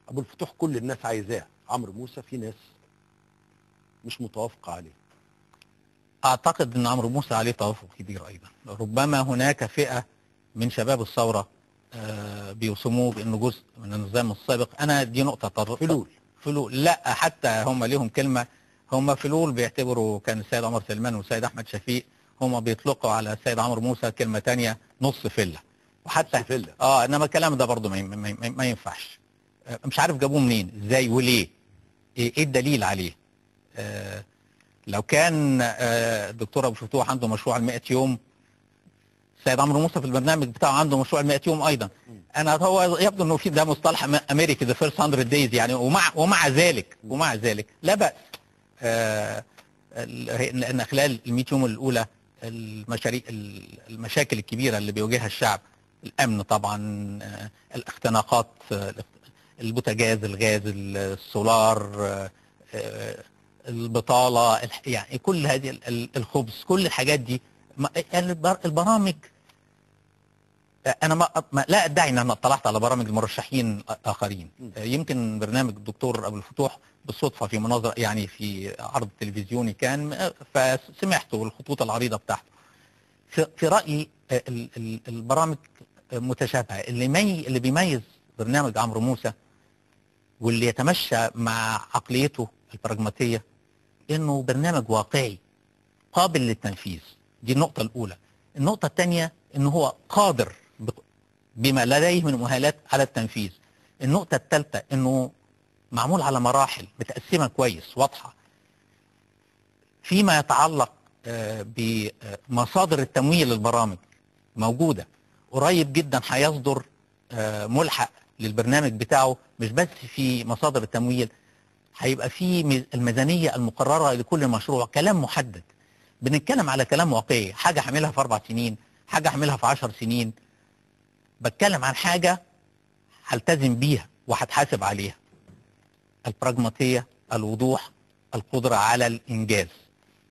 ابو الفتوح كل الناس عايزاه، عمرو موسى في ناس مش متوافقه عليه. اعتقد ان عمرو موسى عليه توافق كبير ايضا. ربما هناك فئه من شباب الثوره بيوصموه بانه جزء من النظام السابق. انا دي نقطه فلول لا، حتى هم ليهم كلمه، هم فلول بيعتبروا، كان السيد عمر سليمان والسيد احمد شفيق هم بيطلقوا على السيد عمرو موسى كلمه ثانيه، نص فله. وحتى نص فله انما الكلام ده برضه ما ينفعش. مش عارف جابوه منين، ازاي وليه، ايه الدليل عليه. لو كان الدكتور ابو فتوح عنده مشروع ال 100 يوم، السيد عمرو موسى في البرنامج بتاعه عنده مشروع ال 100 يوم ايضا. هو يبدو انه في ده مصطلح امريكي، ذا فيرست 100 دايز يعني. ومع ذلك لا باس، لان خلال ال 100 يوم الاولى المشاكل الكبيره اللي بيواجهها الشعب، الامن طبعا، الاختناقات، البوتاجاز، الغاز، السولار، البطاله، يعني كل هذه الخبز، كل الحاجات دي. يعني البرامج، انا لا ادعي ان انا اطلعت على برامج المرشحين اخرين. يمكن برنامج الدكتور ابو الفتوح بالصدفه في مناظره، يعني في عرض تلفزيوني كان، فسمعته الخطوط العريضه بتاعته. في رايي البرامج متشابهه. اللي بيميز برنامج عمرو موسى واللي يتمشى مع عقليته البراجماتيه انه برنامج واقعي قابل للتنفيذ. دي النقطه الاولى. النقطه الثانيه انه هو قادر بما لديه من مؤهلات على التنفيذ. النقطه الثالثه انه معمول على مراحل متقسمه كويس، واضحه. فيما يتعلق بمصادر التمويل للبرامج موجوده. قريب جدا هيصدر ملحق للبرنامج بتاعه، مش بس في مصادر التمويل، هيبقى في الميزانيه المقرره لكل مشروع، كلام محدد. بنتكلم على كلام واقعي، حاجه هعملها في 4 سنين، حاجه هعملها في 10 سنين. بتكلم عن حاجه هلتزم بيها وهتحاسب عليها. البراجماتيه، الوضوح، القدره على الانجاز.